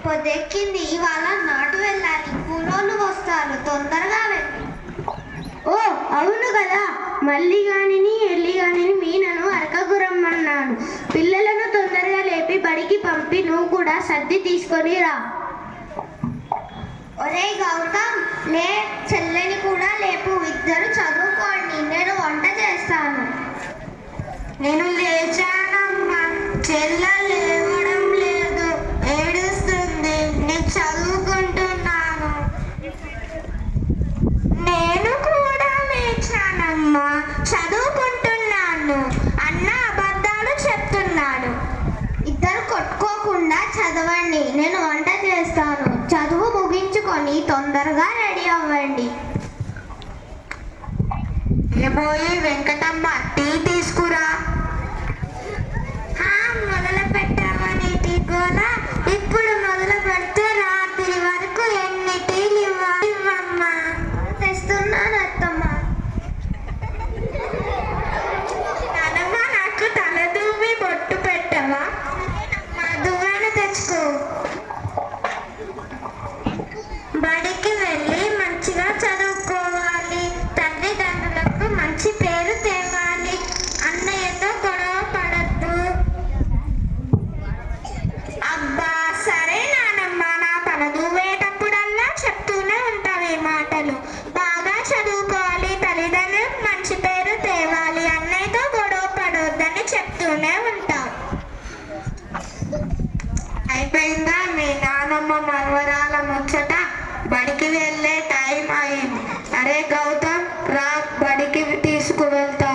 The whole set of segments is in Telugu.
పొద్దెక్కింది, ఇవాళ నాటు వెళ్ళాలి. కూలోళ్ళు వస్తారు, తొందరగా వెళ్ళి. ఓ అవును కదా, మల్లిగానిని ఎల్లిగానిని మీనను అరకకు రమ్మన్నాను. పిల్లలను తొందరగా లేపి బడికి పంపి నువ్వు కూడా సర్ది తీసుకొని రా. ఒరే గౌతమ్, లే, చెల్లెని కూడా లేపు, ఇద్దరు చదువుకోండి, నేను వంట చేస్తాను. నేను లేచానమ్మా, చెల్ల లేవడం లేదు, ఏడుస్తుంది. నేను చదువుకుంటున్నాను. నేను కూడా లేచానమ్మా, చదువుకుంటున్నాను. అన్న అబద్ధాలు చెప్తున్నాడు. ఇద్దరు కొట్టుకోకుండా చదవండి, నేను వంట చేస్తాను. చదువు ముగించుకొని తొందరగా రెడీ అవ్వండి. పోయి వెంకటమ్మ, టీ తీసుకురా. మొదలు పెట్టావని టీ కూడా, ఇప్పుడు మొదలు పెడితే రాత్రి వరకు ఎన్ని టీలు ఇవ్వమ్మా. తెస్తున్నాను అత్తమ్మ. నానమ్మ, నాకు తల దువ్వి బొట్టు పెట్టవా? దువ్వాను తెచ్చుకో. బడికి వెళ్ళి మంచిగా చదువుకోవాలి, తల్లిదండ్రులకు మంచి పేరు తేవాలి, అన్నయ్యతో గొడవ పడద్దు. అబ్బా సరే నానమ్మ, నా తల దువ్వేటప్పుడల్లా చెప్తూనే ఉంటావు ఈ మాటలు. బాగా చదువుకోవాలి, తల్లిదండ్రులకు మంచి పేరు తేవాలి, అన్నయ్యతో గొడవ పడొద్దని చెప్తూనే ఉంటావు. అయిపోయిందా మీ నానమ్మ మనవరాల ముచ్చట? బడికి వెళ్ళే టైం అయింది. అరే గౌతమ్, రా, బడికి తీసుకువెళ్తా.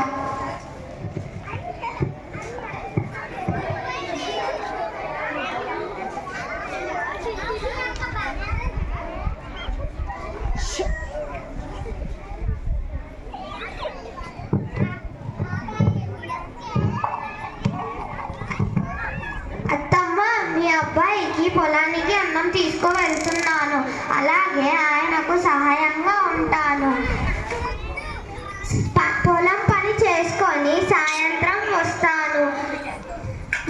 అత్తమ్మ, మీ అబ్బాయికి పొలానికి అన్నం తీసుకువెళ్తున్నాను, అలాగే ఆయనకు సహాయంగా ఉంటాను. పొలం పని చేసుకొని సాయంత్రం వస్తాను.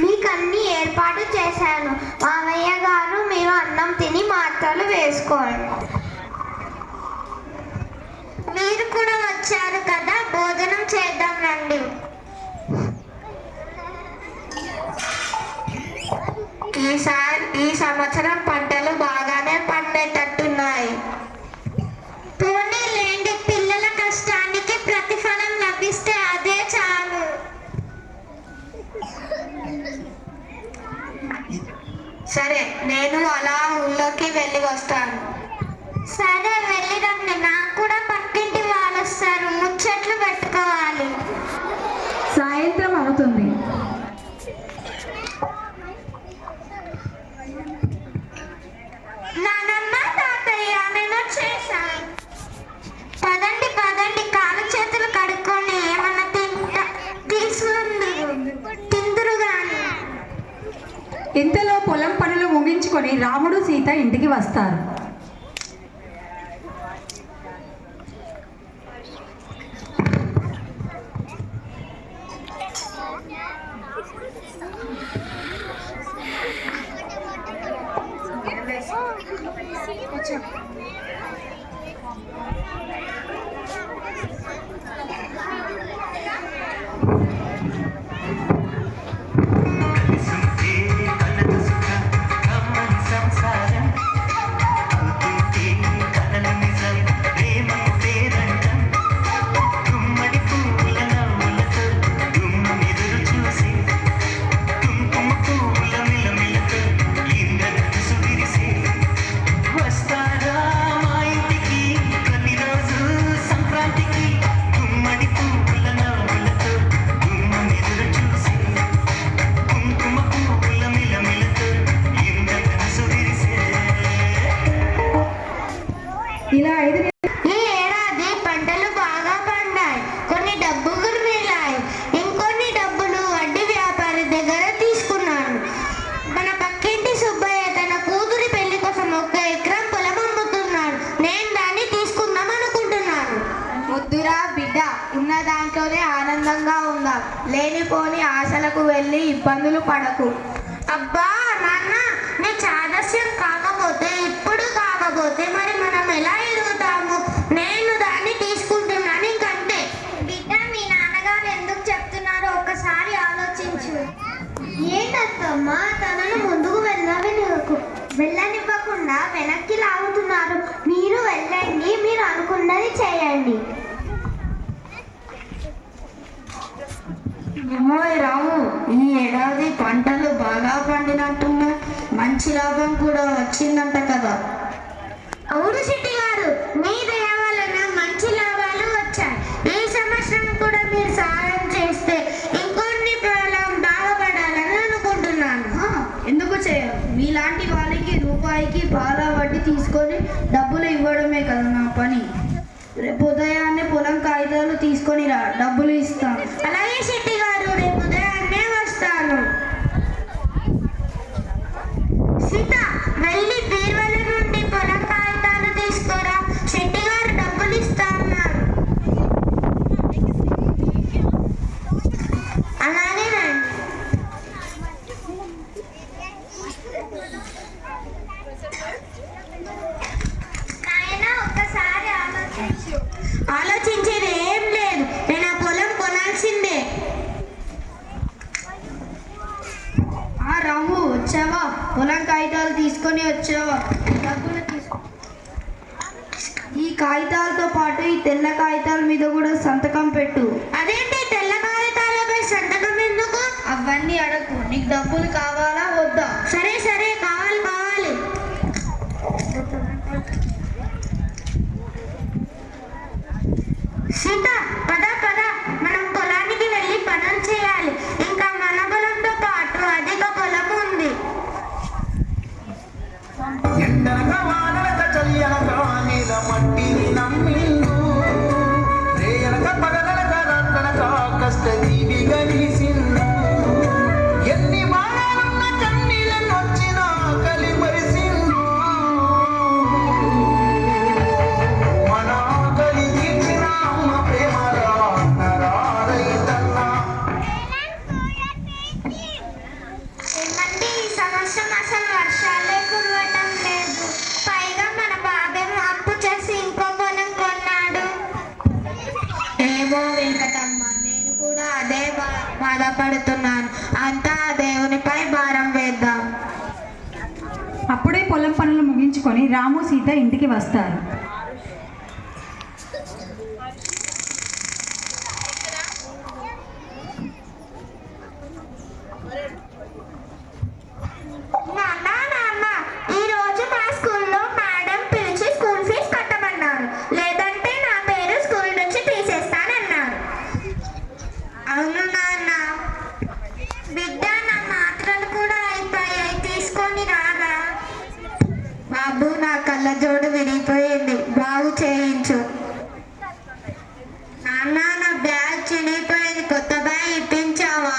మీకన్నీ ఏర్పాటు చేశాను. మామయ్య గారు, మీరు అన్నం తిని మాత్రలు వేసుకోండి. మీరు కూడా వచ్చారు కదా, భోజనం చేద్దాం రండి. ఈ సంవత్సరం పంటలు బాగానే పండేటట్టున్నాయి. పోనీ లేండి, పిల్లల కష్టానికి ప్రతిఫలం లభిస్తే అదే చాలు. సరే, నేను అలా ఊళ్ళోకి వెళ్ళి వస్తాను. సరే, వెళ్ళిరండి. నాకు కూడా పక్కింటి వాళ్ళు వస్తారు, ముచ్చట్లు పెట్టుకోవాలి. సాయంత్రం అవుతుంది. నానమ్మ, తాతయ్య, నేను వచ్చేసాను. పదండి పదండి, కాలు చేతులు కడుక్కొని ఏమన్నా తిందురు గాని. ఇంతలో పొలం పనులు ముగించుకొని రాముడు సీత ఇంటికి వస్తారు. ఇలా 5 ఈ ఏడాది పంటలు బాగా పండాయి. కొన్ని డబ్బులు మిగిలాయి, ఇంకొన్ని డబ్బులు వడ్డీ వ్యాపారి దగ్గర తీసుకున్నాను. మన పక్కింటి సుబ్బయ్య తన కూతురి పెళ్లి కోసం 1 ఎకరం పొలం అమ్ముతున్నాడు. నేను దాన్ని తీసుకుందాం అనుకుంటున్నాను. ముద్దురా బిడ్డ, ఉన్న దాంట్లోనే ఆనందంగా ఉందాం. లేనిపోని ఆశలకు వెళ్ళి ఇబ్బందులు పడకు. అబ్బా నాన్న, నీ చాదస్యం కాకపోతే ఇప్పుడు కాకపోతే మరి మనం ఎలా ఎదుగుతాము? నేను దాన్ని తీసుకుంటున్నాను ఇంకంతే. బిడ్డ, మీ నాన్నగారు ఎందుకు చెప్తున్నారో ఒక్కసారి ఆలోచించు. ఏంటమ్మా, తనను ముందుకు వెళ్ళనివ్వకుండా వెనక్కి లాగుతున్నారు. మీరు వెళ్ళండి, మీరు అనుకున్నది చేయండి. ఏమోయ్ రాము, ఈ ఏడాది పంటలు బాగా పండినట్టున్నా, మంచి లాభం కూడా వచ్చిందంట కదా? అవును శెట్టి గారు, మీ దయ వలన మంచి లాభాలు వచ్చాయి. ఈ సంవత్సరం కూడా మీరు సహాయం చేస్తే ఇంకొన్ని పొలం బాగుపడాలని అనుకుంటున్నాను. ఎందుకు చేయరు? మీలాంటి వాళ్ళకి రూపాయికి పాల వడ్డీ తీసుకొని డబ్బులు ఇవ్వడమే కదా నా పని. రేపు ఉదయాన్నే పొలం కాగితాలు తీసుకొని రా, డబ్బులు ఇస్తాను. అలాగే శెట్టి గారు, రేపు ఉదయాన్నే వస్తాను. సీత, వెళ్ళి బీరువాల నుండి పొలం కాగితాలు తీసుకురా, శెట్టి గారు డబ్బులు ఇస్తా అన్నారు. అలాగే రండి. నాయనా, ఒక్కసారి ఆలోచించు. ఆలోచించేది ఏం లేదు, నేను ఆ పొలం కొనాల్సిందే. రాము, వచ్చావా? పొలం కాగితాలు తీసుకొని వచ్చావా? డబ్బులు తీసుకో. ఈ కాగితాలతో పాటు ఈ తెల్ల కాగితాల మీద కూడా సంతకం పెట్టు. అదేంటి తెల్ల కాగితాలపై సంతకం ఎందుకు? అవన్నీ అడగకు. నీకు డబ్బులు కావాలా వద్దా? సరే సరే, కావాలి కావాలి. సీత, పద పద, మనం పొలానికి వెళ్ళి పనులు చేయాలి. ఇంకా మన పొలంతో పాటు అధిక పొలం ఉంది. ఎండనక వాననక చలియనక నీల మట్టిని నమ్మిండు, రేయనక పగలనక రాత్రనక కష్ట జీవిగా నిలిసిండు. ఎన్ని మానాలున్న కన్నీళ్ళను వచ్చిన ఆకలి మరిసిండు. మన ఆకలి తీర్చిన అమ్మ ప్రేమరా అన్నరా రైతన్నా. ఏమండి, ఈ సంవత్సరం అసలు వర్షాలే కురవటం లేదు. పైగా మన బాబేమో అప్పు చేసి ఇంకో పొలం కొన్నాడు. ఏమో వెంకటమ్మ, నేను కూడా అదే బాధపడుతున్నాను. అంతా ఆ దేవునిపై భారం వేద్దాం. అప్పుడే పొలం పనులు ముగించుకొని రాము సీత ఇంటికి వస్తారు. నాన్న, నాన్న, ఈ రోజు మా స్కూల్లో మేడం పిలిచి స్కూల్ ఫీజు కట్టమన్నారు. లేదంటే నా పేరు స్కూల్ నుంచి తీసేస్తానన్నారు. అవును నాన్న. బిడ్డ, నా మాత్రలు కూడా అయిపోయాయి, తీసుకొని రాగా. బాబు, నా కళ్ళజోడు విరిగిపోయింది, బాగు చేయించు. నాన్న, నా బ్యాగ్ చినిగిపోయింది, కొత్త బ్యాగ్ ఇప్పించావా?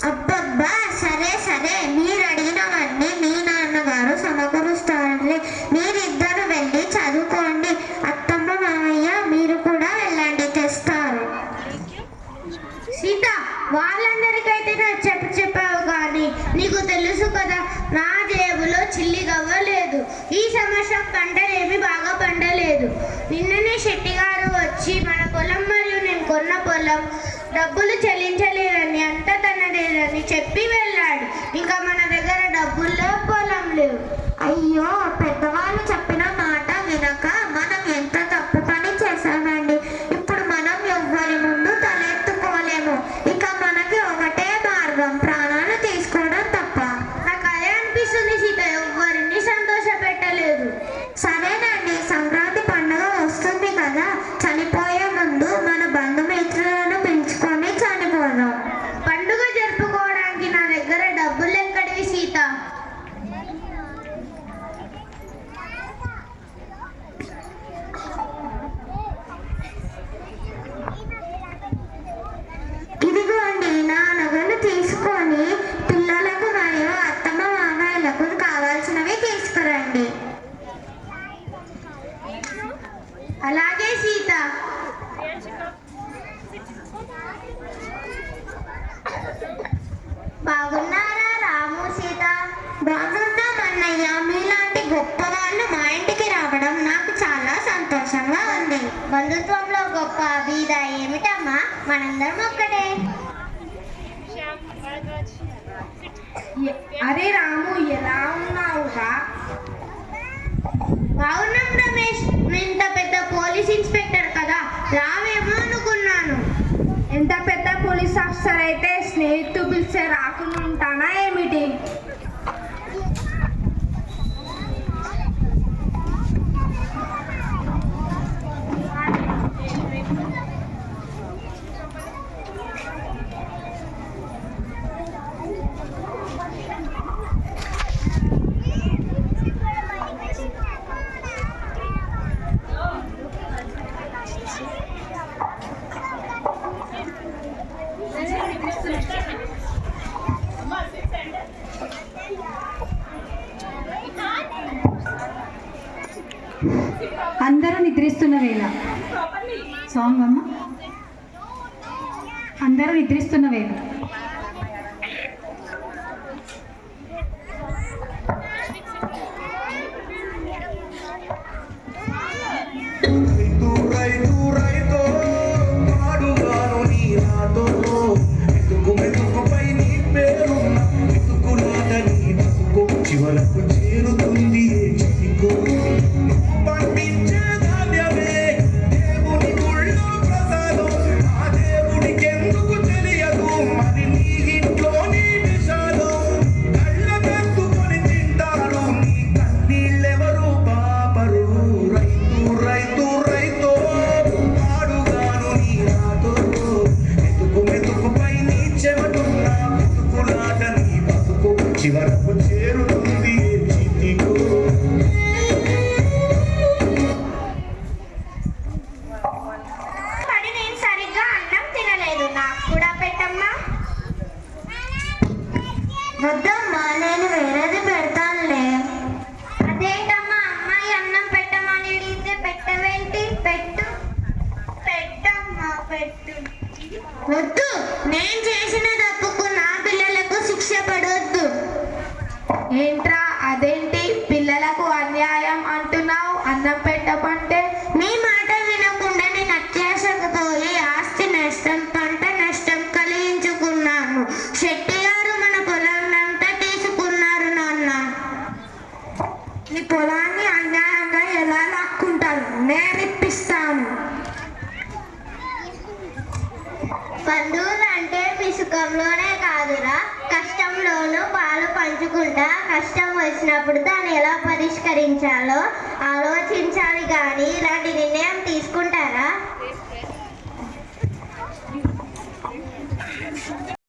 అబ్బబ్బా, సరే సరే, మీరు అడిగినవన్నీ మీ నాన్నగారు సమకూరుస్తారులే. మీరిద్దరు వెళ్ళి చదువుకోండి. అత్తమ్మ, మామయ్య, మీరు కూడా వెళ్ళండి, తెస్తారు. సీత, వాళ్ళందరికైతే నాకు చెప్పావు కానీ నీకు తెలుసు కదా, నా జేబులో చిల్లి గవ్వలేదు. ఈ సంవత్సరం పంటలేమి బాగా పండలేదు. నిన్ననే శెట్టి గారు వచ్చి మన పొలం మరియు నేను కొన్న పొలం డబ్బులు చెల్లించలేదని, అంత తనదేదని చెప్పి వెళ్ళాడు. ఇంకా మన దగ్గర డబ్బులు లేవు, పొలం లేవు. అయ్యో, పెద్దవాళ్ళు చెప్పిన మాట వినక మనం ఎంత తప్పు పని చేశామండి. ఇప్పుడు మనం ఎవ్వరి ముందు తలెత్తుకోలేము. ఇక మనకి ఒకటే మార్గం, ప్రాణాలు తీసుకోవడం తప్ప. నాకు అదే అనిపిస్తుంది సీత, ఎవ్వరిని సంతోష పెట్టలేదు. సరేనండి, సంక్రాంతి పండుగ వస్తుంది కదా, చనిపోయే ముందు మన బంధుమిత్రులను పిలుచుకొని చనిపోదాం. పండుగ జరుపుకోవడానికి నా దగ్గర డబ్బులు ఎక్కడివి సీత? బంధుత్వంలో గొప్ప బీద ఏమిటమ్మా, మనందరం ఒక్కటే. అరే రాము, ఎలా ఉన్నావురా? బాగున్నాం రమేష్, నువ్వు ఇంత పెద్ద పోలీస్ ఇన్స్పెక్టర్ కదా, రావేమో అనుకున్నాను. ఎంత పెద్ద పోలీస్ ఆఫీసర్ అయితే స్నేహితులు పిలిచే రాకుండా ఉంటానా ఏమిటి? అందరూ నిద్రిస్తున్న వేళ. సాంగ్ అమ్మ. అందరూ నిద్రిస్తున్న వేళ. రైతు రైతు రైతో పాడుగాను నీ రాతో మెతుకు మెతుకుపై నీ పేరున్న మెతుకులాట నీ బతుకు చివరకు చేరుతుంది ఏ చితికో. పండించే ధాన్యమే దేవుని గుళ్ళో ప్రసాదం, ఆ దేవుడికెందుకు తెలియదు మరి నీ ఇంట్లోని విషాదం. కళ్ళ కత్తుకొని తింటారు నీ కన్నీళ్ళెవరు పాపరు. రైతు రైతు రైతో పాడుగాను నీ రాతో మెతుకు మెతుకుపై నీ చెమటున్న మెతుకులాట నీ బతుకు చివరకు చేరుతుంది ఏ చితికో. కానీ నేను సరిగ్గా అన్నం తినలేదు, నాకు కూడా పెట్టమ్మా. వద్దమ్మా, నేను వేరేది పెడతానులే. అదేంటమ్మా, అమ్మాయి అన్నం పెట్టమని అడిగితే పెట్టవేంటి? పెట్టు. పెట్టమ్మా, పెట్టు. వద్దు, నేను చేసిన తప్పుకు నా పిల్లలకు శిక్ష పడొద్దు. ఏంట్రా అదేంటి పిల్లలకు అన్యాయం అంటున్నావు? అన్నం పెట్టమంటే మీ మాట వినకుండా నేను అత్యాశకు పోయి ఆస్తి నష్టం, పంట నష్టం కలిగించుకున్నాను. శెట్టి గారు మన పొలాన్నంతా తీసుకున్నారు నాన్న. నీ పొలాన్ని అన్యాయంగా ఎలా లాక్కుంటారు? నేను ఇప్పిస్తాను. బంధువులు అంటే పిసుకంలోనే కాదురా, కష్టంలోనూ పాలు పంచుకుంటా. కష్టం వచ్చినప్పుడు దాన్ని ఎలా పరిష్కరించాలో ఆలోచించాలి కానీ ఇలాంటి నిర్ణయం